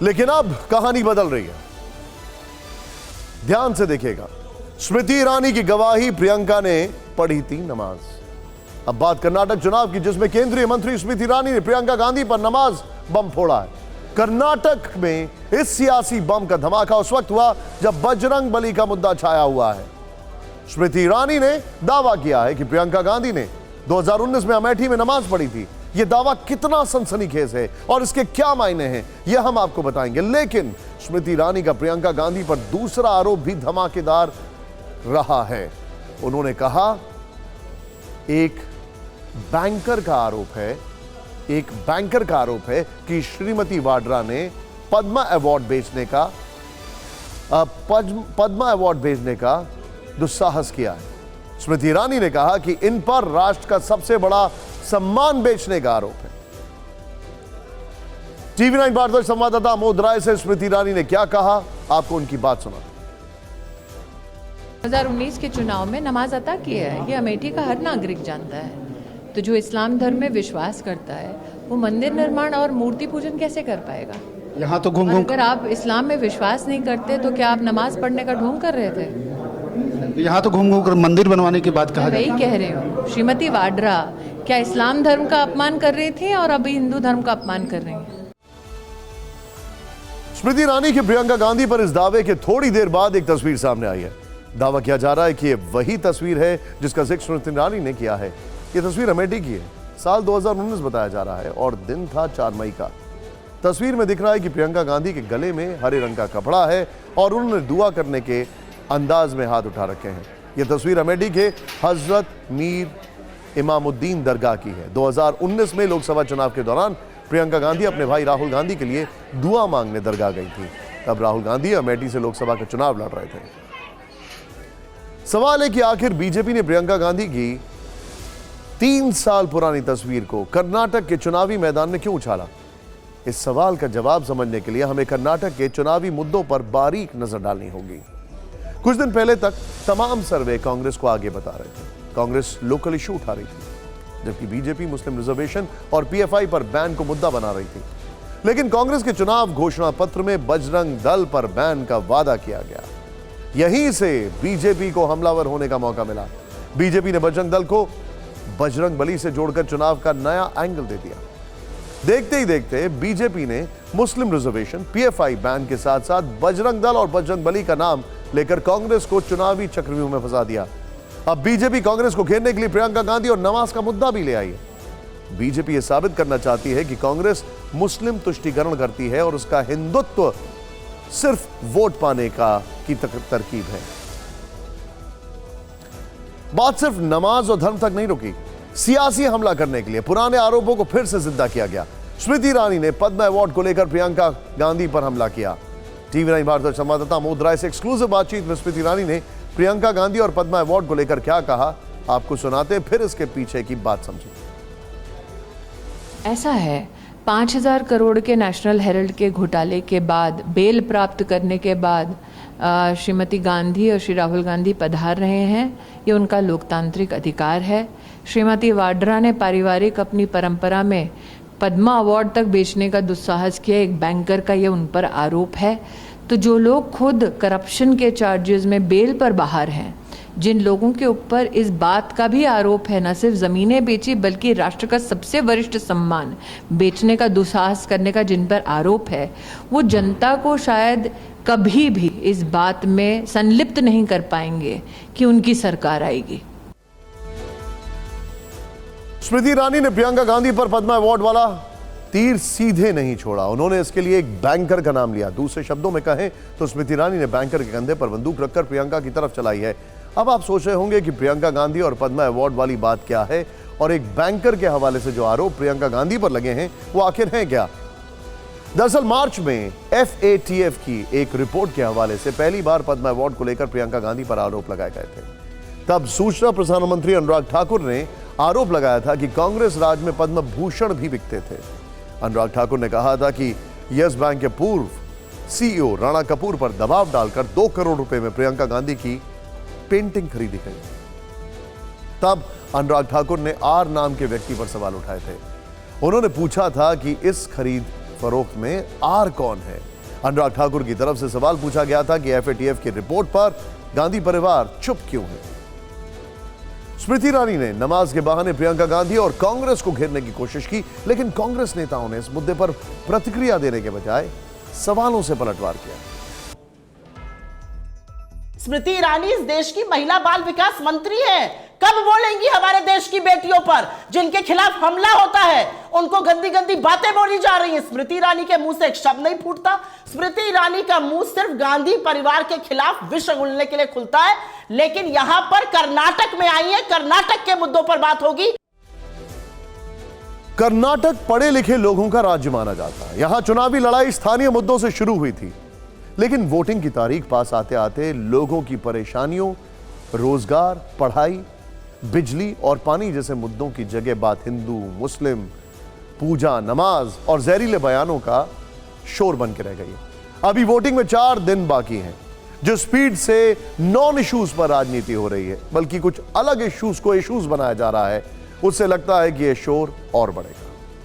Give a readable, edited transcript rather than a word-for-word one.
लेकिन अब कहानी बदल रही है। ध्यान से देखिएगा। स्मृति ईरानी की गवाही, प्रियंका ने पढ़ी थी नमाज। अब बात कर्नाटक चुनाव की, जिसमें केंद्रीय मंत्री स्मृति ईरानी ने प्रियंका गांधी पर नमाज बम फोड़ा है। कर्नाटक में इस सियासी बम का धमाका उस वक्त हुआ जब बजरंग बली का मुद्दा छाया हुआ है। स्मृति ईरानी ने दावा किया है कि प्रियंका गांधी ने 2019 में अमेठी में नमाज पढ़ी थी। यह दावा कितना सनसनीखेज है और इसके क्या मायने हैं, यह हम आपको बताएंगे। लेकिन स्मृति ईरानी का प्रियंका गांधी पर दूसरा आरोप भी धमाकेदार रहा है। उन्होंने कहा, एक बैंकर का आरोप है कि श्रीमती वाड्रा ने पद्मा अवार्ड भेजने का दुस्साहस किया है। स्मृति ईरानी ने कहा कि इन पर राष्ट्र का सबसे बड़ा सम्मान बेचने का आरोप है। टीवी 9 भारत संवाददाता अमोद राय से स्मृति ईरानी ने क्या कहा, आपको उनकी बात सुना। 2019 के चुनाव में नमाज अता की है, ये अमेठी का हर नागरिक जानता है। तो जो इस्लाम धर्म में विश्वास करता है वो मंदिर निर्माण और मूर्ति पूजन कैसे कर पाएगा? यहाँ तो अगर आप इस्लाम में विश्वास नहीं करते तो क्या आप नमाज पढ़ने का ढोंग कर रहे थे? यहाँ तो घूम कर मंदिर बनवाने की बात कहा वही कह रहे हो। श्रीमती वाड्रा क्या इस्लाम धर्म का अपमान कर रही थी और अभी हिंदू धर्म का अपमान कर रही हैं? स्मृति ईरानी की प्रियंका गांधी पर इस दावे के थोड़ी देर बाद एक तस्वीर सामने आई है। दावा किया जा रहा है कि यह वही तस्वीर है जिसका जिक्र स्मृति ईरानी ने किया है। यह तस्वीर अमेठी की है। साल 2019 बताया जा रहा है और दिन था 4 मई का। तस्वीर में दिख रहा है कि प्रियंका गांधी के गले में हरे रंग का कपड़ा है और उन्होंने दुआ करने के अंदाज में हाथ उठा रखे हैं। यह तस्वीर अमेठी के हजरत मीर इमामुद्दीन दरगाह की है। 2019 में लोकसभा चुनाव के दौरान प्रियंका गांधी अपने भाई राहुल गांधी के लिए दुआ मांगने दरगाह गई थी। तब राहुल गांधी अमेठी से लोकसभा का चुनाव लड़ रहे थे। सवाल है कि आखिर बीजेपी ने प्रियंका गांधी की 3 साल पुरानी तस्वीर को कर्नाटक के चुनावी मैदान में क्यों उछाला? इस सवाल का जवाब समझने के लिए हमें कर्नाटक के चुनावी मुद्दों पर बारीक नजर डालनी होगी। कुछ दिन पहले तक तमाम सर्वे कांग्रेस को आगे बता रहे थे। कांग्रेस लोकल इशू उठा रही थी, जबकि बीजेपी मुस्लिम रिजर्वेशन और पीएफआई पर बैन को मुद्दा बना रही थी। लेकिन कांग्रेस के चुनाव घोषणा पत्र में बजरंग दल पर बैन का वादा किया गया। यहीं से बीजेपी को हमलावर होने का मौका मिला। बीजेपी ने बजरंग दल को बजरंग बली से जोड़कर चुनाव का नया एंगल दे दिया। देखते ही देखते बीजेपी ने मुस्लिम रिजर्वेशन, पीएफआई बैन के साथ साथ बजरंग दल और बजरंग बली का नाम लेकर कांग्रेस को चुनावी चक्रव्यूह में फंसा दिया। अब बीजेपी कांग्रेस को घेरने के लिए प्रियंका गांधी और नमाज का मुद्दा भी ले आई है। बीजेपी यह साबित करना चाहती है कि कांग्रेस मुस्लिम तुष्टीकरण करती है और उसका हिंदुत्व सिर्फ वोट पाने की तरकीब है। बात सिर्फ नमाज और धर्म तक नहीं रुकी। सियासी हमला करने के लिए पुराने आरोपों को फिर से जिंदा किया गया। स्मृति ईरानी ने पद्मा अवार्ड को लेकर प्रियंका गांधी पर हमला किया। टीवी 9 भारत संवाददाता अमोद राय से एक्सक्लूसिव बातचीत में स्मृति ईरानी ने प्रियंका गांधी और पद्मा अवार्ड को लेकर क्या कहा, आपको सुनाते, फिर इसके पीछे की बात समझिए। ऐसा है, 5,000 करोड़ के नेशनल हेराल्ड के घोटाले के बाद, बेल प्राप्त करने के बाद श्रीमती गांधी और श्री राहुल गांधी पधार रहे हैं। ये उनका लोकतांत्रिक अधिकार है। श्रीमती वाड्रा ने पारिवारिक अपनी परंपरा में पद्मा अवार्ड तक बेचने का दुस्साहस किया, एक बैंकर का ये उन पर आरोप है। तो जो लोग खुद करप्शन के चार्जेस में बेल पर बाहर हैं, जिन लोगों के ऊपर इस बात का भी आरोप है न सिर्फ ज़मीनें बेची बल्कि राष्ट्र का सबसे वरिष्ठ सम्मान बेचने का दुस्साहस करने का जिन पर आरोप है, वो जनता को शायद कभी भी इस बात में संलिप्त नहीं कर पाएंगे कि उनकी सरकार आएगी। स्मृति ईरानी ने प्रियंका गांधी पर पद्मा अवार्ड वाला तीर सीधे नहीं छोड़ा। उन्होंने इसके लिए एक बैंकर का नाम लिया। दूसरे शब्दों में कहें तो स्मृति ईरानी ने बैंकर के कंधे पर बंदूक रखकर प्रियंका की तरफ चलाई है। अब आप सोच रहे होंगे कि प्रियंका गांधी और पद्मा अवार्ड वाली बात क्या है और एक बैंकर के हवाले से जो आरोप प्रियंका गांधी पर लगे हैं वो आखिर हैं क्या? दरअसल मार्च में FATF की एक रिपोर्ट के हवाले से पहली बार पद्मा अवार्ड को लेकर प्रियंका गांधी पर आरोप लगाए गए थे। तब सूचना प्रसारण मंत्री अनुराग ठाकुर ने आरोप लगाया था कि कांग्रेस राज में पद्म भूषण भी बिकते थे। अनुराग ठाकुर ने कहा था कि यस बैंक के पूर्व CEO राणा कपूर पर दबाव डालकर 2 करोड़ रुपए में प्रियंका गांधी की पेंटिंग खरीदी गई। तब अनुराग ठाकुर ने R नाम के व्यक्ति पर सवाल उठाए थे। उन्होंने पूछा था कि इस खरीद फरोख्त में R कौन है। अनुराग ठाकुर की तरफ से सवाल पूछा गया था कि एफएटीएफ की रिपोर्ट पर गांधी परिवार चुप क्यों है। स्मृति ईरानी ने नमाज के बहाने प्रियंका गांधी और कांग्रेस को घेरने की कोशिश की, लेकिन कांग्रेस नेताओं ने इस मुद्दे पर प्रतिक्रिया देने के बजाय सवालों से पलटवार किया। स्मृति ईरानी इस देश की महिला बाल विकास मंत्री है। कब बोलेंगी हमारे देश की बेटियों पर जिनके खिलाफ हमला होता है, उनको गंदी गंदी बातें बोली जा रही हैं। स्मृति ईरानी के मुंह से एक शब्द नहीं फूटता। स्मृति ईरानी का मुंह सिर्फ गांधी परिवार के खिलाफ विष उगलने के लिए खुलता है। लेकिन यहां पर कर्नाटक में आई है, कर्नाटक के मुद्दों पर बात होगी। कर्नाटक पढ़े लिखे लोगों का राज्य माना जाता है। यहां चुनावी लड़ाई स्थानीय मुद्दों से शुरू हुई थी, लेकिन वोटिंग की तारीख पास आते आते लोगों की परेशानियों, रोजगार, पढ़ाई, बिजली और पानी जैसे मुद्दों की जगह बात हिंदू, मुस्लिम, पूजा, नमाज और जहरीले बयानों का शोर बन के रह गई है। अभी वोटिंग में 4 दिन बाकी हैं। जो स्पीड से नॉन इश्यूज पर राजनीति हो रही है, बल्कि कुछ अलग इश्यूज को इश्यूज बनाया जा रहा है, उससे लगता है कि यह शोर और बढ़ेगा।